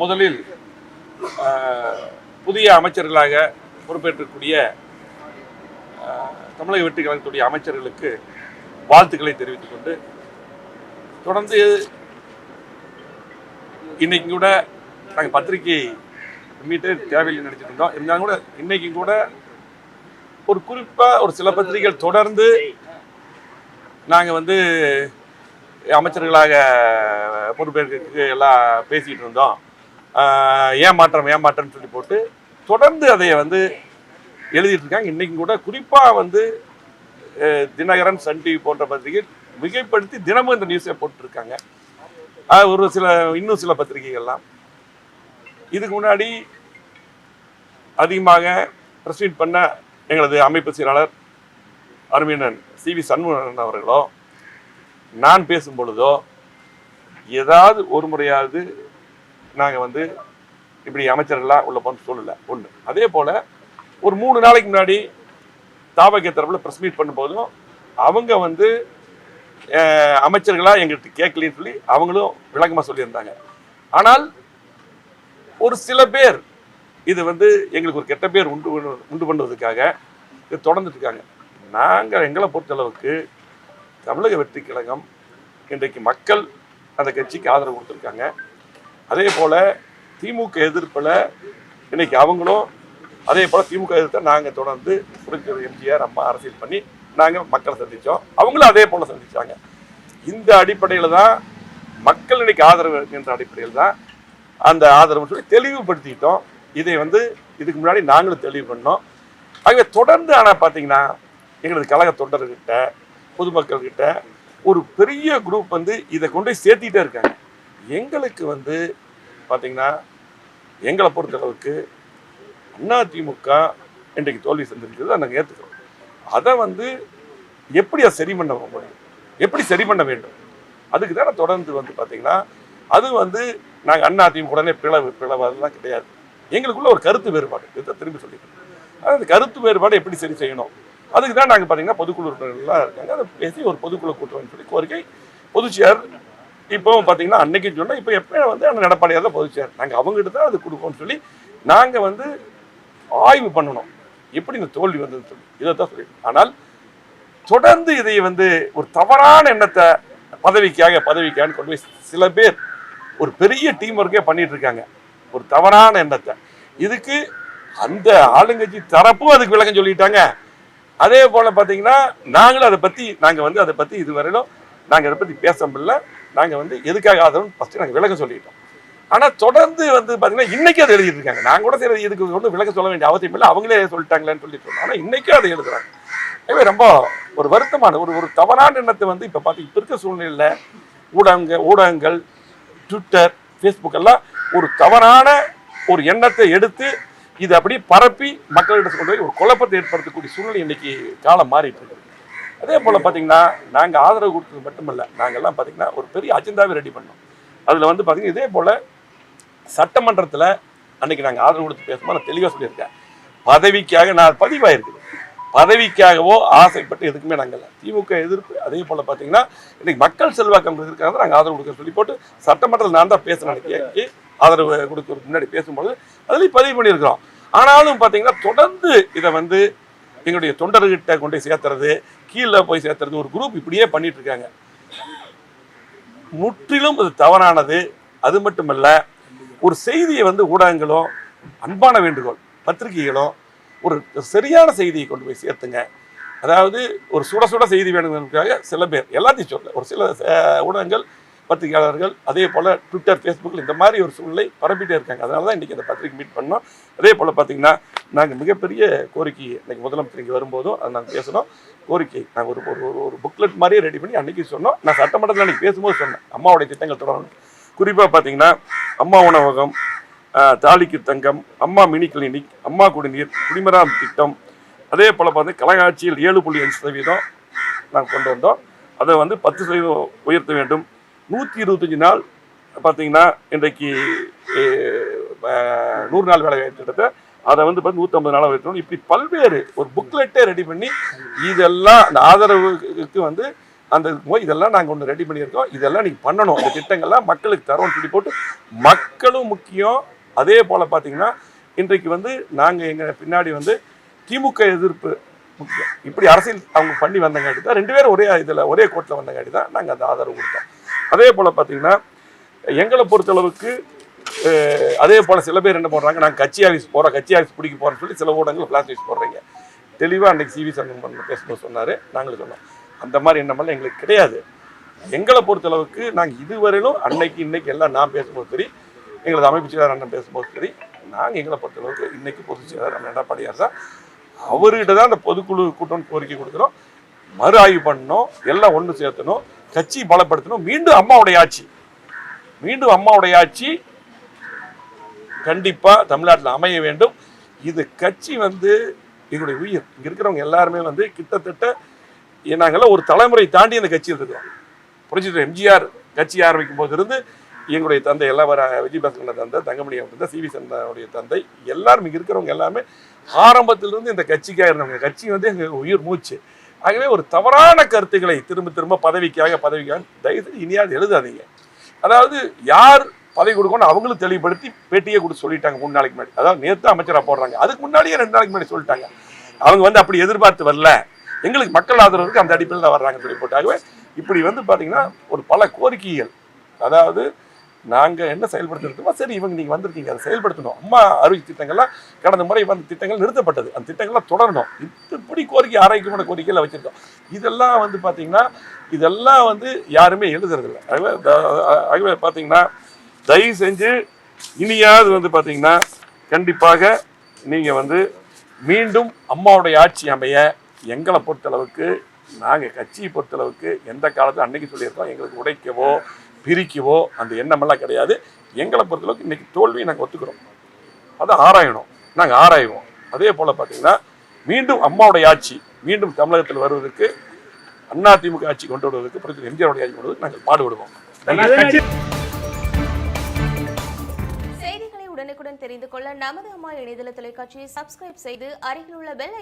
முதலில் புதிய அமைச்சர்களாக பொறுப்பேற்றக்கூடிய தமிழக வெற்றி கழகத்துடைய அமைச்சர்களுக்கு வாழ்த்துக்களை தெரிவித்துக் கொண்டு, தொடர்ந்து இன்னைக்கு கூட நாங்கள் பத்திரிகை மீட்டே தேவையில்லை நினைச்சிட்டு இருந்தோம். இருந்தாலும் கூட இன்னைக்கு கூட ஒரு குறிப்பாக ஒரு சில பத்திரிகைகள் தொடர்ந்து நாங்கள் அமைச்சர்களாக பொறுப்பேற்கிறதுக்கு எல்லாம் பேசிகிட்டு இருந்தோம். ஏமாற்றம்னு சொல்லி போட்டு தொடர்ந்து அதை எழுதிட்டு இருக்காங்க. இன்னைக்கு கூட குறிப்பாக தினகரன், சன் டிவி போன்ற பத்திரிகை மிகைப்படுத்தி தினமும் இந்த நியூஸை போட்டுருக்காங்க. இன்னும் சில பத்திரிகைகள்லாம் இதுக்கு முன்னாடி அதிகமாக ப்ரெஸ் மீட் பண்ண எங்களது அமைப்பு செயலாளர் அருமையண்ணன் CV சண்முகன் அவர்களோ, நான் பேசும் பொழுதோ ஏதாவது ஒரு முறையாவது நாங்கள் இப்படி அமைச்சர்கள்லாம் உள்ள போன்னு சொல்லலை ஒன்று. அதே போல் ஒரு 3 நாளைக்கு முன்னாடி தாவக தரப்பில் ப்ரெஸ் மீட் பண்ணும்போதும் அவங்க அமைச்சர்களாக எங்கள்கிட்ட கேட்கலன்னு சொல்லி அவங்களும் விளக்கமாக சொல்லியிருந்தாங்க. ஆனால் ஒரு சில பேர் இது எங்களுக்கு ஒரு கெட்ட பேர் உண்டு பண்ணுவதற்காக இது தொடர்ந்துட்டு இருக்காங்க. நாங்கள் எங்களை பொறுத்தளவுக்கு தமிழக வெற்றி கழகம் இன்றைக்கு மக்கள் அந்த கட்சிக்கு ஆதரவு கொடுத்துருக்காங்க. அதே போல் திமுக எதிர்ப்பில் இன்னைக்கு அவங்களும் அதே போல் திமுக எதிர்த்த நாங்கள் தொடர்ந்து புரட்சியாளர் எம்ஜிஆர் அம்மா அரசியல் பண்ணி நாங்கள் மக்களை சந்தித்தோம். அவங்களும் அதே போல் சந்தித்தாங்க. இந்த அடிப்படையில் தான் மக்கள் இன்னைக்கு ஆதரவு என்ற அடிப்படையில் தான் அந்த ஆதரவு சொல்லி தெளிவுபடுத்திக்கிட்டோம். இதை இதுக்கு முன்னாடி நாங்களும் தெளிவு பண்ணோம். ஆகவே தொடர்ந்து ஆனால் பார்த்தீங்கன்னா எங்களது கழக தொண்டர்கிட்ட பொதுமக்கள்கிட்ட ஒரு பெரிய குரூப் இதை கொண்டு போய் சேர்த்திட்டே இருக்காங்க. எங்களுக்கு பார்த்தீங்கன்னா எங்களை பொறுத்தளவுக்கு அதிமுக இன்றைக்கு தோல்வி செஞ்சிருக்கிறது நாங்கள் ஏற்றுக்கிறோம். அதை எப்படி அதை சரி பண்ண முடியும், எப்படி சரி பண்ண வேண்டும், அதுக்கு தானே தொடர்ந்து பார்த்தீங்கன்னா அது நாங்கள் அதிமுக உடனே பிளவு அதெல்லாம் கிடையாது. எங்களுக்குள்ள ஒரு கருத்து வேறுபாடு, இதை திரும்பி சொல்லிக்கிறோம். அந்த கருத்து வேறுபாடு எப்படி சரி செய்யணும், அதுக்கு தான் நாங்கள் பார்த்தீங்கன்னா பொதுக்குழு உறுப்பினர்கள்லாம் இருக்காங்க. அதை பேசி ஒரு பொதுக்குழு கூட்டுவேன்னு சொல்லி கோரிக்கை பொதுச்செயர் இப்போ பார்த்தீங்கன்னா அன்னைக்கு சொன்னால் இப்போ எப்போ அந்த நடப்பாளையாக தான் பொதுச்செயர் நாங்கள் அவங்ககிட்ட தான் அது கொடுப்போம்னு சொல்லி நாங்கள் ஆய்வு பண்ணணும் எப்படி இந்த தோல்வி வந்ததுன்னு சொல்லி இதை தான் சொல்லிடுவோம். ஆனால் தொடர்ந்து இதை ஒரு தவறான எண்ணத்தை பதவிக்கான்னு கொண்டு போய் சில பேர் ஒரு பெரிய டீம் ஒர்க்கே பண்ணிட்டு இருக்காங்க. ஒரு தவறான எண்ணத்தை இதுக்கு அந்த ஆளுங்கட்சி தரப்பும் அதுக்கு விளக்கம் சொல்லிட்டாங்க. அதே போல பார்த்தீங்கன்னா நாங்களும் அதை பற்றி இதுவரையிலும் நாங்கள் அதை பற்றி பேச முடியல. நாங்கள் எதுக்காக ஆதரவுன்னு ஃபஸ்ட்டு நாங்கள் விளக்கம் சொல்லிட்டோம். ஆனால் தொடர்ந்து பார்த்தீங்கன்னா இன்னைக்கு அதை எழுதிட்டு இருக்காங்க. நாங்கள் கூட சரி இதுக்கு ஒன்றும் விளக்கம் சொல்ல வேண்டிய அவசியம் இல்லை, அவங்களே சொல்லிட்டாங்களேன்னு சொல்லிட்டு. ஆனால் இன்னைக்கும் அதை எழுதுறாங்க. எனவே ரொம்ப ஒரு வருத்தமான ஒரு தவறான எண்ணத்தை இப்போ பார்த்து இப்போ இருக்க சூழ்நிலையில் ஊடகங்கள் ட்விட்டர், ஃபேஸ்புக் எல்லாம் ஒரு தவறான ஒரு எண்ணத்தை எடுத்து இதை அப்படி பரப்பி மக்களிடம் கொண்டு போய் ஒரு குழப்பத்தை ஏற்படுத்தக்கூடிய சூழ்நிலை இன்னைக்கு காலம் மாறிட்டு இருக்கு. அதே போல் பார்த்தீங்கன்னா நாங்கள் ஆதரவு கொடுத்தது மட்டுமல்ல, நாங்கள்லாம் பார்த்தீங்கன்னா ஒரு பெரிய அஜெண்டாவே ரெடி பண்ணோம். அதில் பார்த்தீங்கன்னா இதே போல் சட்டமன்றத்தில் அன்னைக்கு நாங்கள் ஆதரவு கொடுத்து பேசும்போது நான் தெளிவாக சொல்லியிருக்கேன். பதவிக்காக நான் பதிவாயிருக்குது, பதவிக்காகவோ ஆசைப்பட்டு எதுக்குமே நாங்கள் திமுக எதிர்ப்பு. அதே போல் பார்த்தீங்கன்னா இன்னைக்கு மக்கள் செல்வாக்கம் இருக்காங்க, நாங்கள் ஆதரவு கொடுக்க சொல்லி போட்டு சட்டமன்றத்தில் நான் தான் பேசினேன். ஆதரவு கொடுக்கறதுக்கு முன்னாடி பேசும்போது அதுலேயும் பதிவு பண்ணியிருக்கிறோம். ஆனாலும் பார்த்தீங்கன்னா தொடர்ந்து இதை எங்களுடைய தொண்டர்கிட்ட கொண்டு போய் சேர்த்துறது, கீழே போய் சேர்த்துறது, ஒரு குரூப் இப்படியே பண்ணிட்டு இருக்காங்க. முற்றிலும் அது தவறானது. அது மட்டுமல்ல, ஒரு செய்தியை ஊடகங்களும் அன்பான வேண்டுகோள் பத்திரிகைகளும் ஒரு சரியான செய்தியை கொண்டு போய் சேர்த்துங்க. அதாவது ஒரு சுட சுட செய்தி வேணுங்கிறதுக்காக சில பேர் எல்லாத்தையும் சொல்ல ஒரு சில ஊடகங்கள் பத்திரிகையாளர்கள் அதே போல் ட்விட்டர், ஃபேஸ்புக்கில் இந்த மாதிரி ஒரு சூழ்நிலை பரப்பிட்டே இருக்காங்க. அதனால தான் இன்றைக்கி அந்த பத்திரிகை மீட் பண்ணோம். அதே போல் பார்த்திங்கன்னா நாங்கள் மிகப்பெரிய கோரிக்கை இன்றைக்கி முதலமைச்சர் இங்கே வரும்போதும் அதை நாங்கள் பேசணும். கோரிக்கை நாங்கள் ஒரு புக்லெட் மாதிரியே ரெடி பண்ணி அன்றைக்கி சொன்னோம். நான் சட்டமன்றத்தில் அன்றைக்கி பேசும்போது சொன்னேன், அம்மாவுடைய திட்டங்கள் தொடரணும். குறிப்பாக பார்த்திங்கன்னா அம்மா உணவகம், தாலிக்கு தங்கம், அம்மா மினி கிளினிக், அம்மா குடிநீர், குடிமராமத்து திட்டம், அதே போல் கழக ஆட்சியில் 7.5% நாங்கள் கொண்டு வந்தோம். அதை 10% உயர்த்த வேண்டும். 125 நாள் பார்த்தீங்கன்னா இன்றைக்கு 100 நாள் வேலை திட்டத்தை அதை 150 நாளாக உயர்த்தணும். இப்படி பல்வேறு ஒரு புக்லெட்டே ரெடி பண்ணி இதெல்லாம் அந்த ஆதரவுக்கு அந்த போய் இதெல்லாம் நாங்கள் ஒன்று ரெடி பண்ணியிருக்கோம், இதெல்லாம் நீங்கள் பண்ணணும், இந்த திட்டங்கள்லாம் மக்களுக்கு தரோன்னு சொல்லி போட்டு மக்களும் முக்கியம். அதே போல் பார்த்தீங்கன்னா இன்றைக்கு வந்து நாங்கள் எங்கள் பின்னாடி வந்து திமுக எதிர்ப்பு முக்கியம். இப்படி அரசியல் அவங்க பண்ணி வந்தங்காட்டி தான் 2 பேரும் ஒரே கோர்ட்டில் வந்தங்காட்டி தான் நாங்கள் அந்த ஆதரவு கொடுத்தோம். அதே போல் பார்த்தீங்கன்னா எங்களை பொறுத்தளவுக்கு அதே போல் சில பேர் என்ன பண்ணுறாங்க, நாங்கள் கட்சி ஆஃபீஸ் பிடிக்க போகிறோன்னு சொல்லி சில ஊடகங்கள் ஃப்ளாஷ் நியூஸ் போடுறீங்க. தெளிவாக அன்றைக்கி சிவி சண்முகம் பேசும்போது சொன்னார், நாங்களும் சொன்னோம் அந்த மாதிரி எண்ணமெல்லாம் எங்களுக்கு கிடையாது. எங்களை பொறுத்தளவுக்கு நாங்கள் இதுவரையிலும் இன்னைக்கு எல்லாம் நான் பேசும்போது சரி, எங்களது அமைப்பு செயலாளர் அண்ணன் பேசும்போது சரி, நாங்கள் எங்களை பொறுத்தளவுக்கு இன்னைக்கு பொதுச் செயலாளர் அண்ணன் எடப்பாடியார் தான், அவர்கிட்ட தான் அந்த பொதுக்குழு கூட்டம் கோரிக்கை கொடுக்குறோம். மறு ஆய்வு பண்ணணும், எல்லாம் ஒன்று சேர்த்தணும், கட்சி பலப்படுத்தணும். மீண்டும் அம்மாவுடைய ஆட்சி கண்டிப்பாக தமிழ்நாட்டில் அமைய வேண்டும். இது கட்சி வந்து எங்களுடைய உயிர். இங்கே இருக்கிறவங்க எல்லாருமே வந்து கிட்டத்தட்ட நாங்கள்லாம் ஒரு தலைமுறை தாண்டி அந்த கட்சியில் இருக்கிறோம். புரிஞ்சுட்டு எம்ஜிஆர் கட்சி ஆரம்பிக்கும் போது இருந்து எங்களுடைய தந்தை எல்லாம் விஜயபாஸ்கரன் தந்தை, தங்கமணி தந்தை, சிவி சந்தாவுடைய தந்தை, எல்லாரும் இங்கே இருக்கிறவங்க எல்லாமே ஆரம்பத்திலிருந்து இந்த கட்சிக்காக இருந்தவங்க. கட்சி வந்து எங்கள் உயிர் மூச்சு. ஆகவே ஒரு தவறான கருத்துக்களை திரும்ப பதவிக்காக தயவுசெய்து இனியாவது எழுதாதீங்க. அதாவது யார் பதவி கொடுக்கணும் அவங்களும் தெளிவுபடுத்தி பேட்டியே கொடுத்து சொல்லிட்டாங்க 3 நாளைக்கு முன்னாடி. அதாவது நேற்று அமைச்சராக போடுறாங்க, அதுக்கு முன்னாடியே 2 நாளைக்கு முன்னாடி சொல்லிட்டாங்க. அவங்க வந்து அப்படி எதிர்பார்த்து வரல, எங்களுக்கு மக்கள் ஆதரவு இருக்கு, அந்த அடிப்படையில் தான் வர்றாங்கன்னு சொல்லி போட்டாகவே இப்படி வந்து பார்த்தீங்கன்னா ஒரு பல கோரிக்கைகள். அதாவது நாங்கள் என்ன செயல்படுத்திருக்கோமோ சரி, இவங்க நீங்கள் வந்திருக்கீங்க அதை செயல்படுத்தணும். அம்மா அறிவிச்ச திட்டங்கள்லாம் கடந்த முறை வந்த திட்டங்கள் நிறுத்தப்பட்டது, அந்த திட்டங்கள்லாம் தொடரணும். இப்படி கோரிக்கை ஆரோக்கியமான கோரிக்கையில் வச்சுருக்கோம். இதெல்லாம் வந்து பார்த்தீங்கன்னா இதெல்லாம் வந்து யாருமே எழுதுறதில்லை. ஆகவே பார்த்தீங்கன்னா தயவு செஞ்சு இனியாவது வந்து பார்த்தீங்கன்னா கண்டிப்பாக நீங்கள் வந்து மீண்டும் அம்மாவுடைய ஆட்சி அமைய எங்களை பொறுத்தளவுக்கு, நாங்கள் கட்சியை பொறுத்தளவுக்கு எந்த காலத்தில் அன்னைக்கு சொல்லியிருக்கோம், எங்களுக்கு உடைக்கவோ பிரிக்கவோ அந்த எண்ணமெல்லாம் கிடையாது. எங்களை பொறுத்தளவுக்கு இன்றைக்கி தோல்வியை நாங்கள் ஒத்துக்கிறோம், அதை ஆராயணும், நாங்கள் ஆராய்வோம். அதே போல் பார்த்தீங்கன்னா மீண்டும் அம்மாவுடைய ஆட்சி மீண்டும் தமிழகத்தில் வருவதற்கு, அதிமுக ஆட்சி கொண்டு வருவதற்கு, புரட்சி எம்ஜிஆருடைய ஆட்சி கொண்டு வருவதற்கு நாங்கள் பாடுபடுவோம். செய்திகளை உடனுக்குடன் தெரிந்து கொள்ள நமது அம்மா இணையதள தொலைக்காட்சியை சப்ஸ்கிரைப் செய்து அருகில் உள்ள பெல்